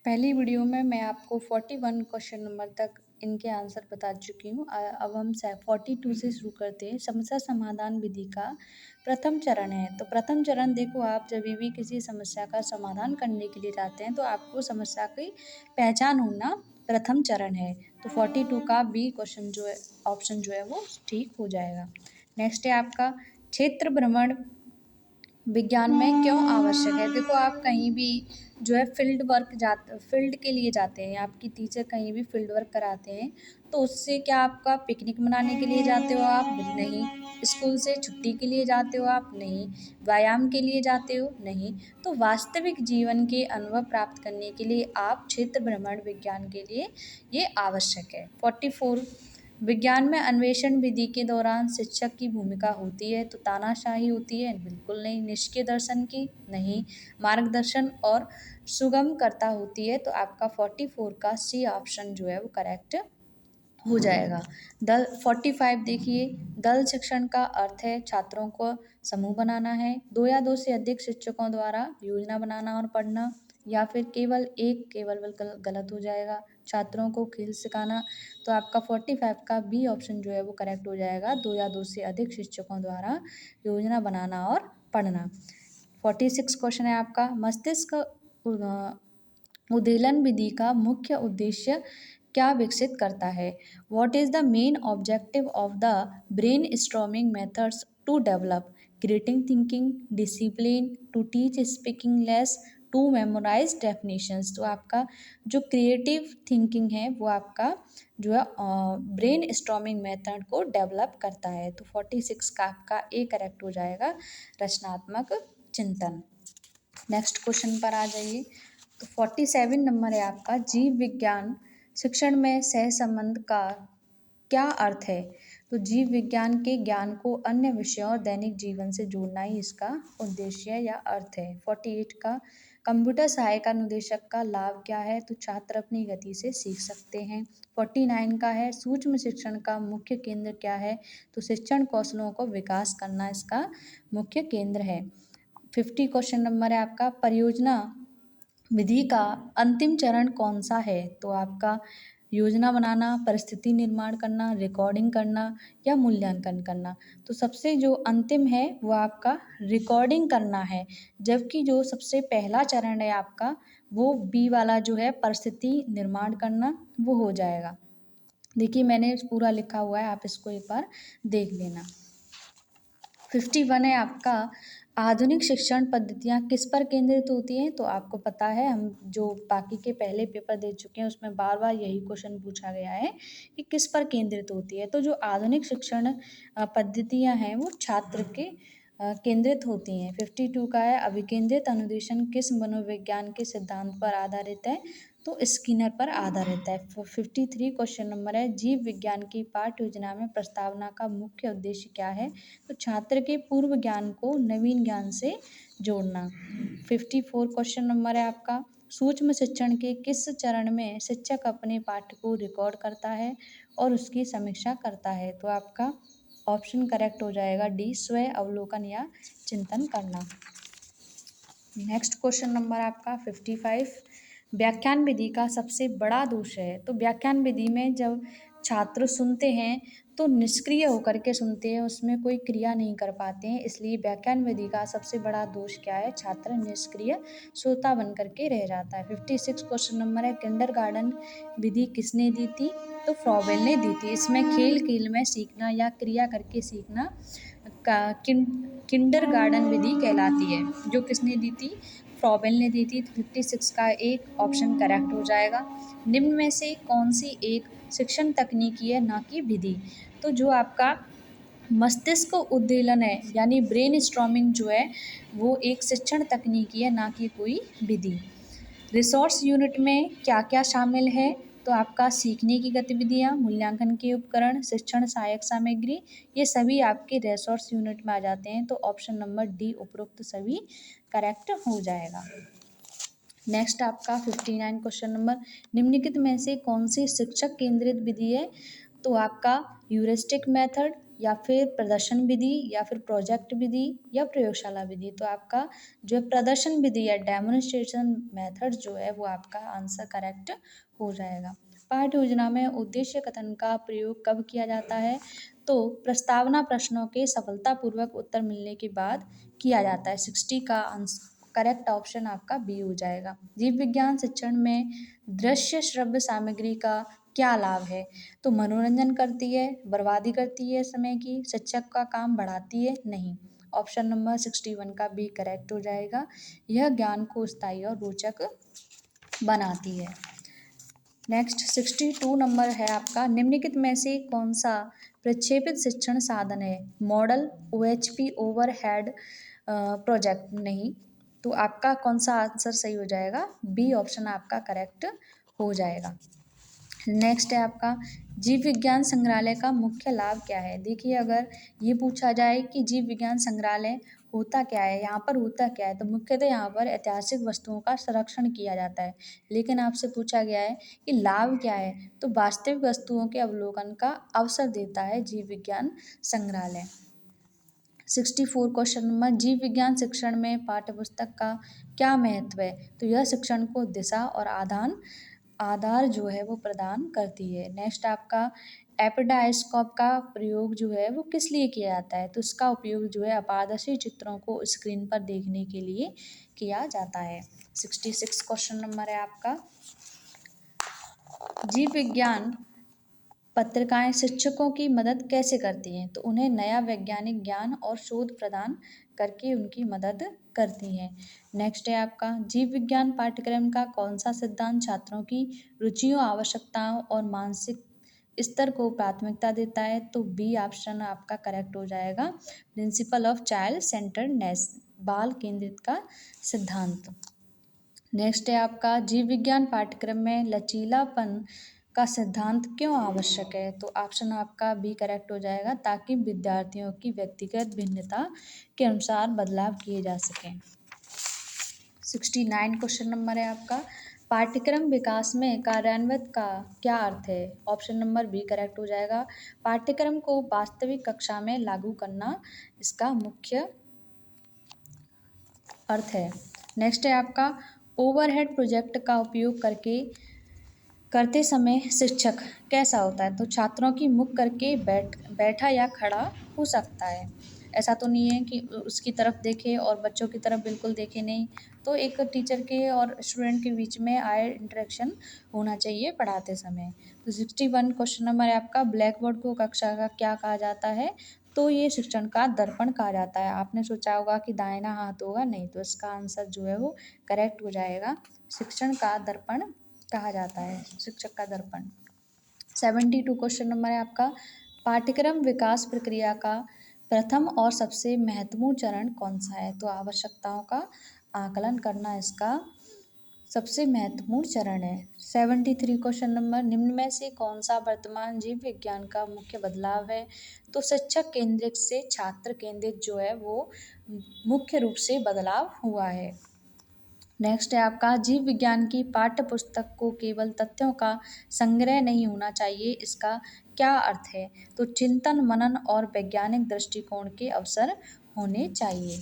पहली वीडियो में मैं आपको 41 क्वेश्चन नंबर तक इनके आंसर बता चुकी हूँ। अब हम 42 से शुरू करते हैं। समस्या समाधान विधि का प्रथम चरण है। तो प्रथम चरण देखो, आप जब भी किसी समस्या का समाधान करने के लिए जाते हैं तो आपको समस्या की पहचान होना प्रथम चरण है। तो 42 का बी क्वेश्चन जो है, ऑप्शन जो है वो ठीक हो जाएगा। नेक्स्ट है आपका क्षेत्र भ्रमण विज्ञान में क्यों आवश्यक है। देखो, आप कहीं भी जो है फील्ड के लिए जाते हैं, आपकी टीचर कहीं भी फील्ड वर्क कराते हैं, तो उससे क्या आपका पिकनिक मनाने के लिए जाते हो आप? नहीं। स्कूल से छुट्टी के लिए जाते हो आप? नहीं। व्यायाम के लिए जाते हो? नहीं। तो वास्तविक जीवन के अनुभव प्राप्त करने के लिए आप क्षेत्र भ्रमण विज्ञान के लिए ये आवश्यक है। 44 विज्ञान में अन्वेषण विधि के दौरान शिक्षक की भूमिका होती है, तो तानाशाही होती है? बिल्कुल नहीं। निष्क्रिय दर्शन की? नहीं। मार्गदर्शन और सुगमकर्ता होती है। तो आपका 44 का सी ऑप्शन जो है वो करेक्ट हो जाएगा। 45 देखिए, दल शिक्षण का अर्थ है छात्रों को समूह बनाना है, 2 या 2 से अधिक शिक्षकों द्वारा योजना बनाना और पढ़ना, या फिर केवल गलत हो जाएगा, छात्रों को खेल सिखाना। तो आपका 45 का बी ऑप्शन जो है वो करेक्ट हो जाएगा, 2 या 2 से अधिक शिक्षकों द्वारा योजना बनाना और पढ़ना। 46 क्वेश्चन है आपका, मस्तिष्क उद्दीलन विधि का मुख्य उद्देश्य क्या विकसित करता है। What is the main objective of the brainstorming methods to develop creating thinking, discipline, to teach speaking less, to memorise definitions. तो आपका जो क्रिएटिव थिंकिंग है वो आपका जो है ब्रेन स्टॉर्मिंग मेथड को डेवलप करता है। तो 46 का आपका ए करेक्ट हो जाएगा, रचनात्मक चिंतन। नेक्स्ट क्वेश्चन पर आ जाइए। तो 47 नंबर है आपका, जीव विज्ञान शिक्षण में सहसंबंध का क्या अर्थ है। तो जीव विज्ञान के ज्ञान को अन्य विषयों और दैनिक जीवन से जोड़ना ही इसका उद्देश्य या अर्थ है। 48 का कंप्यूटर सहायक अनुदेशक का लाभ क्या है। तो छात्र अपनी गति से सीख सकते हैं। 49 का है, सूक्ष्म शिक्षण का मुख्य केंद्र क्या है। तो शिक्षण कौशलों को विकास करना इसका मुख्य केंद्र है। 50 क्वेश्चन नंबर है आपका, परियोजना विधि का अंतिम चरण कौन सा है। तो आपका योजना बनाना, परिस्थिति निर्माण करना, रिकॉर्डिंग करना या मूल्यांकन करना। तो सबसे जो अंतिम है वो आपका रिकॉर्डिंग करना है, जबकि जो सबसे पहला चरण है आपका वो बी वाला जो है परिस्थिति निर्माण करना, वो हो जाएगा। देखिए, मैंने पूरा लिखा हुआ है, आप इसको एक बार देख लेना। 51 है आपका, आधुनिक शिक्षण पद्धतियाँ किस पर केंद्रित होती हैं। तो आपको पता है, हम जो बाकी के पहले पेपर दे चुके हैं उसमें बार बार यही क्वेश्चन पूछा गया है कि किस पर केंद्रित होती है। तो जो आधुनिक शिक्षण पद्धतियाँ हैं वो छात्र के केंद्रित होती हैं। 52 का है, अभिकेंद्रित अनुदेशन किस मनोविज्ञान के सिद्धांत पर आधारित है। तो स्किनर पर आधारित है। 53 क्वेश्चन नंबर है, जीव विज्ञान की पाठ्य योजना में प्रस्तावना का मुख्य उद्देश्य क्या है। तो छात्र के पूर्व ज्ञान को नवीन ज्ञान से जोड़ना। 54 क्वेश्चन नंबर है आपका, सूक्ष्म शिक्षण के किस चरण में शिक्षक अपने पाठ को रिकॉर्ड करता है और उसकी समीक्षा करता है। तो आपका ऑप्शन करेक्ट हो जाएगा डी, स्वय अवलोकन या चिंतन करना। नेक्स्ट क्वेश्चन नंबर आपका 55, व्याख्यान विधि का सबसे बड़ा दोष है। तो व्याख्यान विधि में जब छात्र सुनते हैं तो निष्क्रिय होकर के सुनते हैं, उसमें कोई क्रिया नहीं कर पाते हैं, इसलिए व्याख्यान विधि का सबसे बड़ा दोष क्या है, छात्र निष्क्रिय श्रोता बन करके रह जाता है। 56 क्वेश्चन नंबर है, किंडरगार्टन विधि किसने दी थी। तो फ्रॉबेल ने दी थी। इसमें खेल खेल में सीखना या क्रिया करके सीखना का किंडरगार्टन विधि कहलाती है। जो किसने दी थी, फ्रॉबेल ने दी थी। 56 का एक ऑप्शन करेक्ट हो जाएगा। निम्न में से कौन सी एक शिक्षण तकनीकी है, ना कि विधि। तो जो आपका मस्तिष्क उद्दीलन है यानी ब्रेन स्टॉर्मिंग जो है वो एक शिक्षण तकनीकी है, ना कि कोई विधि। रिसोर्स यूनिट में क्या क्या शामिल है। तो आपका सीखने की गतिविधियाँ, मूल्यांकन के उपकरण, शिक्षण सहायक सामग्री, ये सभी आपके रिसोर्स यूनिट में आ जाते हैं। तो ऑप्शन नंबर डी उपरोक्त सभी करेक्ट हो जाएगा। नेक्स्ट आपका 59 क्वेश्चन नंबर, निम्नलिखित में से कौन सी शिक्षक केंद्रित विधि है। तो आपका ह्यूरिस्टिक मेथड, या फिर प्रदर्शन विधि या फिर प्रोजेक्ट विधि या प्रयोगशाला विधि। तो आपका जो है प्रदर्शन विधि या डेमोन्स्ट्रेशन मेथड जो है वो आपका आंसर करेक्ट हो जाएगा। पाठ्य योजना में उद्देश्य कथन का प्रयोग कब किया जाता है? तो प्रस्तावना प्रश्नों के सफलतापूर्वक उत्तर मिलने के बाद किया जाता है। 60 का आंसर करेक्ट ऑप्शन आपका बी हो जाएगा। जीव विज्ञान शिक्षण में दृश्य श्रव्य सामग्री का क्या लाभ है? तो मनोरंजन करती है, बर्बादी करती है समय की, शिक्षक का काम बढ़ाती है, नहीं। ऑप्शन नंबर 61 का बी करेक्ट हो जाएगा। यह ज्ञान को स्थायी और रोचक बनाती है। नेक्स्ट 62 नंबर है आपका, निम्नलिखित में से कौन सा प्रक्षेपित शिक्षण साधन है? मॉडल, OHP, ओवरहेड प्रोजेक्ट, नहीं। तो आपका कौन सा आंसर सही हो जाएगा? बी ऑप्शन आपका करेक्ट हो जाएगा। नेक्स्ट है आपका, जीव विज्ञान संग्रहालय का मुख्य लाभ क्या है? देखिए, अगर ये पूछा जाए कि जीव विज्ञान संग्रहालय होता क्या है, यहाँ पर होता क्या है, तो मुख्यतः यहाँ पर ऐतिहासिक वस्तुओं का संरक्षण किया जाता है। लेकिन आपसे पूछा गया है कि लाभ क्या है, तो वास्तविक वस्तुओं के अवलोकन का अवसर देता है जीव विज्ञान संग्रहालय। 64 क्वेश्चन नंबर, जीव विज्ञान शिक्षण में पाठ्यपुस्तक का क्या महत्व है? तो यह शिक्षण को दिशा और आधार जो है वो प्रदान करती है। नेक्स्ट आपका, एपिडायस्कोप का प्रयोग जो है वो किस लिए किया जाता है? तो इसका उपयोग जो है अपारदर्शी चित्रों को स्क्रीन पर देखने के लिए किया जाता है। 66 क्वेश्चन नंबर है आपका, जीव विज्ञान पत्रिकाएं शिक्षकों की मदद कैसे करती हैं? तो उन्हें नया वैज्ञानिक ज्ञान और शोध प्रदान करके उनकी मदद करती हैं। नेक्स्ट है आपका, जीव विज्ञान पाठ्यक्रम का कौन सा सिद्धांत छात्रों की रुचियों, आवश्यकताओं और मानसिक स्तर को प्राथमिकता देता है? तो बी ऑप्शन आपका करेक्ट हो जाएगा, प्रिंसिपल ऑफ चाइल्ड सेंटर्डनेस, बाल केंद्रित का सिद्धांत। नेक्स्ट है आपका, जीव विज्ञान पाठ्यक्रम में लचीलापन का सिद्धांत क्यों आवश्यक है? तो ऑप्शन आपका बी करेक्ट हो जाएगा, ताकि विद्यार्थियों की व्यक्तिगत भिन्नता के अनुसार बदलाव किए जा सकें। 69 क्वेश्चन नंबर है आपका, पाठ्यक्रम विकास में कार्यान्वित का क्या अर्थ है? ऑप्शन नंबर बी करेक्ट हो जाएगा, पाठ्यक्रम को वास्तविक कक्षा में लागू करना इसका मुख्य अर्थ है। नेक्स्ट है आपका, ओवरहेड प्रोजेक्ट का उपयोग करते समय शिक्षक कैसा होता है? तो छात्रों की मुख करके बैठा या खड़ा हो सकता है। ऐसा तो नहीं है कि उसकी तरफ देखे और बच्चों की तरफ बिल्कुल देखे नहीं। तो एक टीचर के और स्टूडेंट के बीच में आई इंटरेक्शन होना चाहिए पढ़ाते समय। तो 61 क्वेश्चन नंबर है आपका, ब्लैक बोर्ड को कक्षा का क्या कहा जाता है? तो ये शिक्षण का दर्पण कहा जाता है। आपने सोचा होगा कि दाहिना हाथ होगा, नहीं। तो इसका आंसर जो है वो करेक्ट हो जाएगा, शिक्षण का दर्पण कहा जाता है, शिक्षक का दर्पण। 72 क्वेश्चन नंबर है आपका, पाठ्यक्रम विकास प्रक्रिया का प्रथम और सबसे महत्वपूर्ण चरण कौन सा है? तो आवश्यकताओं का आकलन करना इसका सबसे महत्वपूर्ण चरण है। 73 क्वेश्चन नंबर, निम्न में से कौन सा वर्तमान जीव विज्ञान का मुख्य बदलाव है? तो शिक्षक केंद्रित से छात्र केंद्रित जो है वो मुख्य रूप से बदलाव हुआ है। नेक्स्ट है आपका, जीव विज्ञान की पाठ्य पुस्तक को केवल तथ्यों का संग्रह नहीं होना चाहिए, इसका क्या अर्थ है? तो चिंतन, मनन और वैज्ञानिक दृष्टिकोण के अवसर होने चाहिए।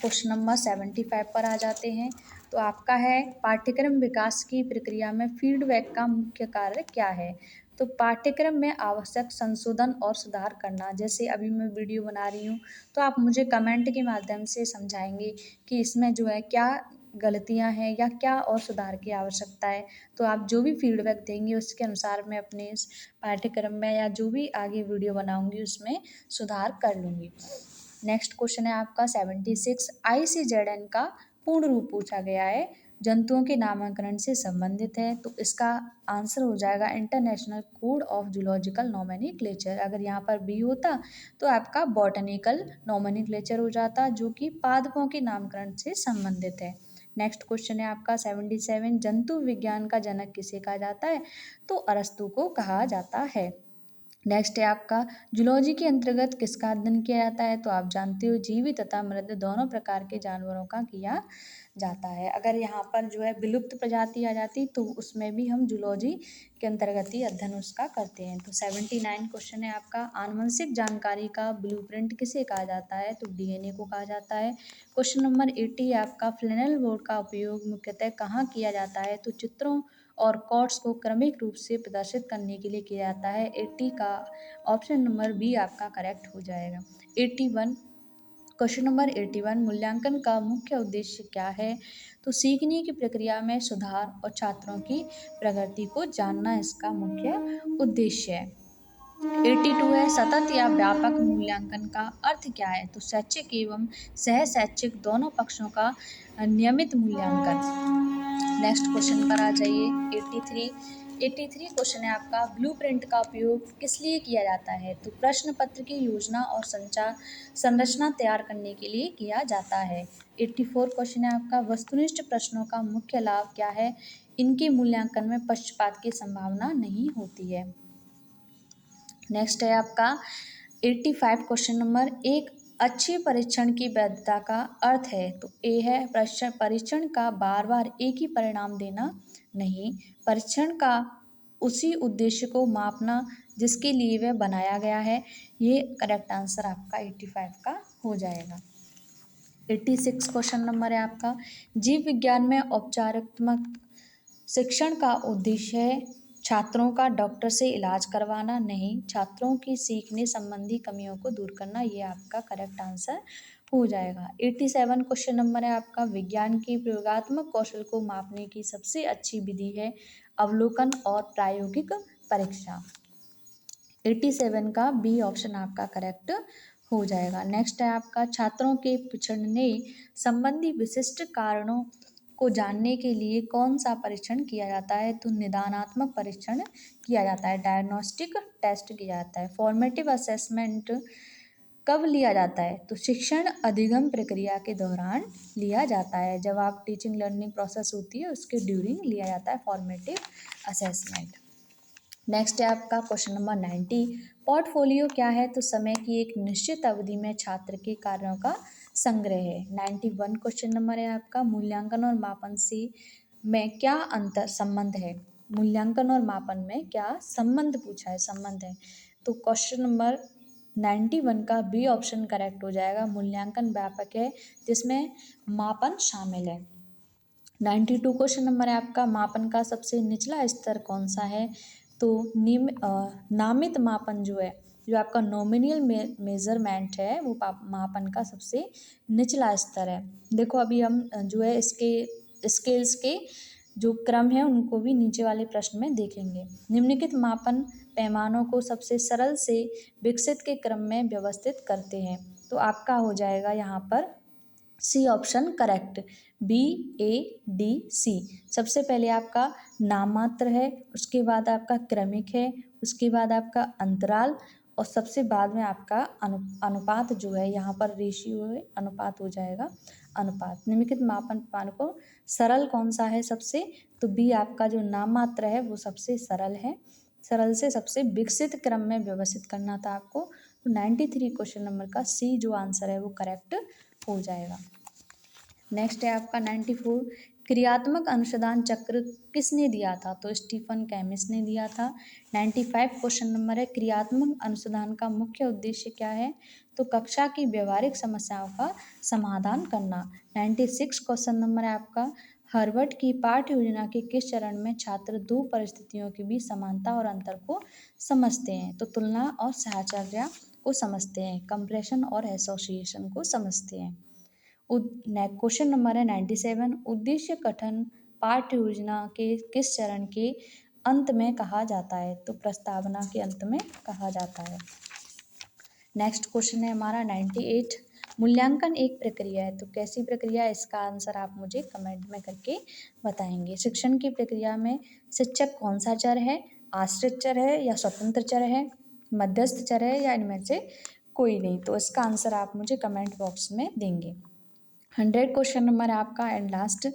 क्वेश्चन नंबर 75 पर आ जाते हैं। तो आपका है, पाठ्यक्रम विकास की प्रक्रिया में फीडबैक का मुख्य कार्य क्या है? तो पाठ्यक्रम में आवश्यक संशोधन और सुधार करना। जैसे अभी मैं वीडियो बना रही हूँ तो आप मुझे कमेंट के माध्यम से समझाएंगे कि इसमें जो है क्या गलतियाँ हैं या क्या और सुधार की आवश्यकता है। तो आप जो भी फीडबैक देंगे उसके अनुसार मैं अपने इस पाठ्यक्रम में या जो भी आगे वीडियो बनाऊँगी उसमें सुधार कर लूँगी। नेक्स्ट क्वेश्चन है आपका 76, ICZN का पूर्ण रूप पूछा गया है, जंतुओं के नामकरण से संबंधित है। तो इसका आंसर हो जाएगा international code of zoological nomenclature. अगर यहाँ पर बी होता तो आपका बॉटनिकल नोमेनक्लेचर हो जाता, जो कि पादपों के नामकरण से संबंधित है। नेक्स्ट क्वेश्चन है आपका 77, जंतु विज्ञान का जनक किसे कहा जाता है? तो अरस्तु को कहा जाता है। नेक्स्ट है आपका जूलॉजी के अंतर्गत किसका अध्ययन किया जाता है? तो आप जानते हो जीवित तथा मृत दोनों प्रकार के जानवरों का किया जाता है। अगर यहाँ पर जो है विलुप्त प्रजाति आ जाती तो उसमें भी हम जूलॉजी के अंतर्गत ही अध्ययन उसका करते हैं। तो 79 क्वेश्चन है आपका, आनुवंशिक जानकारी का ब्लूप्रिंट किसे कहा जाता है? तो डीएनए को कहा जाता है। क्वेश्चन नंबर 80 है आपका, फ्लैनेल बोर्ड का उपयोग मुख्यतः कहाँ किया जाता है? तो चित्रों और कॉर्ड्स को क्रमिक रूप से प्रदर्शित करने के लिए किया जाता है। 80 का ऑप्शन नंबर बी आपका करेक्ट हो जाएगा। 81 क्वेश्चन नंबर 81, मूल्यांकन का मुख्य उद्देश्य क्या है? तो सीखने की प्रक्रिया में सुधार और छात्रों की प्रगति को जानना इसका मुख्य उद्देश्य है। 82 है, सतत या व्यापक मूल्यांकन का अर्थ क्या है? तो शैक्षिक एवं सह शैक्षिक दोनों पक्षों का नियमित मूल्यांकन। नेक्स्ट क्वेश्चन पर आ जाइए। 83 क्वेश्चन है आपका, ब्लूप्रिंट का उपयोग किस लिए किया जाता है? तो प्रश्न पत्र की योजना और संचार संरचना तैयार करने के लिए किया जाता है। 84 क्वेश्चन है आपका, वस्तुनिष्ठ प्रश्नों का मुख्य लाभ क्या है? इनके मूल्यांकन में पक्षपात की संभावना नहीं होती है। नेक्स्ट है आपका 85 क्वेश्चन नंबर, एक अच्छे परीक्षण की वैधता का अर्थ है? तो ए है, परीक्षण का बार बार एक ही परिणाम देना नहीं, परीक्षण का उसी उद्देश्य को मापना जिसके लिए वह बनाया गया है। ये करेक्ट आंसर आपका 85 का हो जाएगा। 86 क्वेश्चन नंबर है आपका, जीव विज्ञान में औपचारिकत्मक शिक्षण का उद्देश्य है छात्रों का डॉक्टर से इलाज करवाना नहीं, छात्रों की सीखने संबंधी कमियों को दूर करना। ये आपका करेक्ट आंसर हो जाएगा। 87 क्वेश्चन नंबर है आपका, विज्ञान के प्रयोगात्मक कौशल को मापने की सबसे अच्छी विधि है अवलोकन और प्रायोगिक परीक्षा। 87 का बी ऑप्शन आपका करेक्ट हो जाएगा। नेक्स्ट है आपका, छात्रों के पिछड़ने संबंधी विशिष्ट कारणों को जानने के लिए कौन सा परीक्षण किया जाता है? तो निदानात्मक परीक्षण किया जाता है, डायग्नोस्टिक टेस्ट किया जाता है। फॉर्मेटिव असेसमेंट कब लिया जाता है? तो शिक्षण अधिगम प्रक्रिया के दौरान लिया जाता है, जब आप टीचिंग लर्निंग प्रोसेस होती है उसके ड्यूरिंग लिया जाता है फॉर्मेटिव असेसमेंट। नेक्स्ट है आपका क्वेश्चन नंबर 90, पोर्टफोलियो क्या है? तो समय की एक निश्चित अवधि में छात्र के कार्यों का संग्रह है। 91 क्वेश्चन नंबर है आपका, मूल्यांकन और मापन से में क्या अंतर संबंध है? मूल्यांकन और मापन में क्या संबंध पूछा है, संबंध है। तो क्वेश्चन नंबर 91 का बी ऑप्शन करेक्ट हो जाएगा, मूल्यांकन व्यापक है जिसमें मापन शामिल है। 92 क्वेश्चन नंबर है आपका, मापन का सबसे निचला स्तर कौन सा है? तो नामित मापन जो है, जो आपका नॉमिनल मेजरमेंट है, वो मापन का सबसे निचला स्तर है। देखो अभी हम जो है इसके स्केल्स के जो क्रम है उनको भी नीचे वाले प्रश्न में देखेंगे। निम्नलिखित मापन पैमानों को सबसे सरल से विकसित के क्रम में व्यवस्थित करते हैं। तो आपका हो जाएगा यहाँ पर C option correct, B A D C. सबसे पहले आपका नाममात्र है, उसके बाद आपका क्रमिक है, उसके बाद आपका अंतराल और सबसे बाद में आपका अनुपात जो है, यहाँ पर रेशियो है, अनुपात हो जाएगा अनुपात। निम्नलिखित मापन पैमानों को सरल कौन सा है सबसे? तो बी आपका जो नाममात्र है वो सबसे सरल है, सरल से सबसे विकसित क्रम में व्यवस्थित करना था आपको। तो 93 क्वेश्चन नंबर का सी जो आंसर है वो करेक्ट हो जाएगा। नेक्स्ट है आपका 94, क्रियात्मक अनुसंधान चक्र किसने दिया था? तो स्टीफन केमिस ने दिया था। 95 क्वेश्चन नंबर है, क्रियात्मक अनुसंधान का मुख्य उद्देश्य क्या है? तो कक्षा की व्यवहारिक समस्याओं का समाधान करना। 96 क्वेश्चन नंबर है आपका, हार्वर्ड की पाठ्य योजना के किस चरण में छात्र दो परिस्थितियों के बीच समानता और अंतर को समझते हैं? तो तुलना और साहचर्या को समझते हैं, कंप्रेशन और एसोसिएशन को समझते हैं। क्वेश्चन नंबर है 97, उद्देश्य कथन पाठ्य योजना के किस चरण के अंत में कहा जाता है? तो प्रस्तावना के अंत में कहा जाता है। नेक्स्ट क्वेश्चन है हमारा 98, मूल्यांकन एक प्रक्रिया है, तो कैसी प्रक्रिया है? इसका आंसर आप मुझे कमेंट में करके बताएंगे। शिक्षण की प्रक्रिया में शिक्षक कौन सा चर है? आश्रित चर है या स्वतंत्र चर है, मध्यस्थ चर है या इनमें से कोई नहीं? तो इसका आंसर आप मुझे कमेंट बॉक्स में देंगे। 100 क्वेश्चन नंबर आपका एंड लास्ट,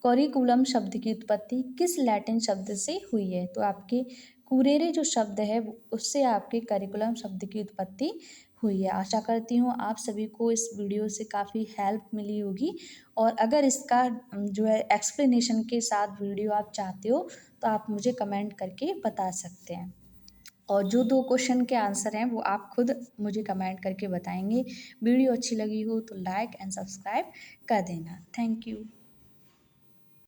करिकुलम शब्द की उत्पत्ति किस लैटिन शब्द से हुई है? तो आपके कुरेरे जो शब्द है उससे आपके करिकुलम शब्द की उत्पत्ति हुई है। आशा करती हूँ आप सभी को इस वीडियो से काफ़ी हेल्प मिली होगी, और अगर इसका जो है एक्सप्लेनेशन के साथ वीडियो आप चाहते हो तो आप मुझे कमेंट करके बता सकते हैं। और जो 2 क्वेश्चन के आंसर हैं वो आप खुद मुझे कमेंट करके बताएंगे। वीडियो अच्छी लगी हो तो लाइक एंड सब्सक्राइब कर देना। Thank you.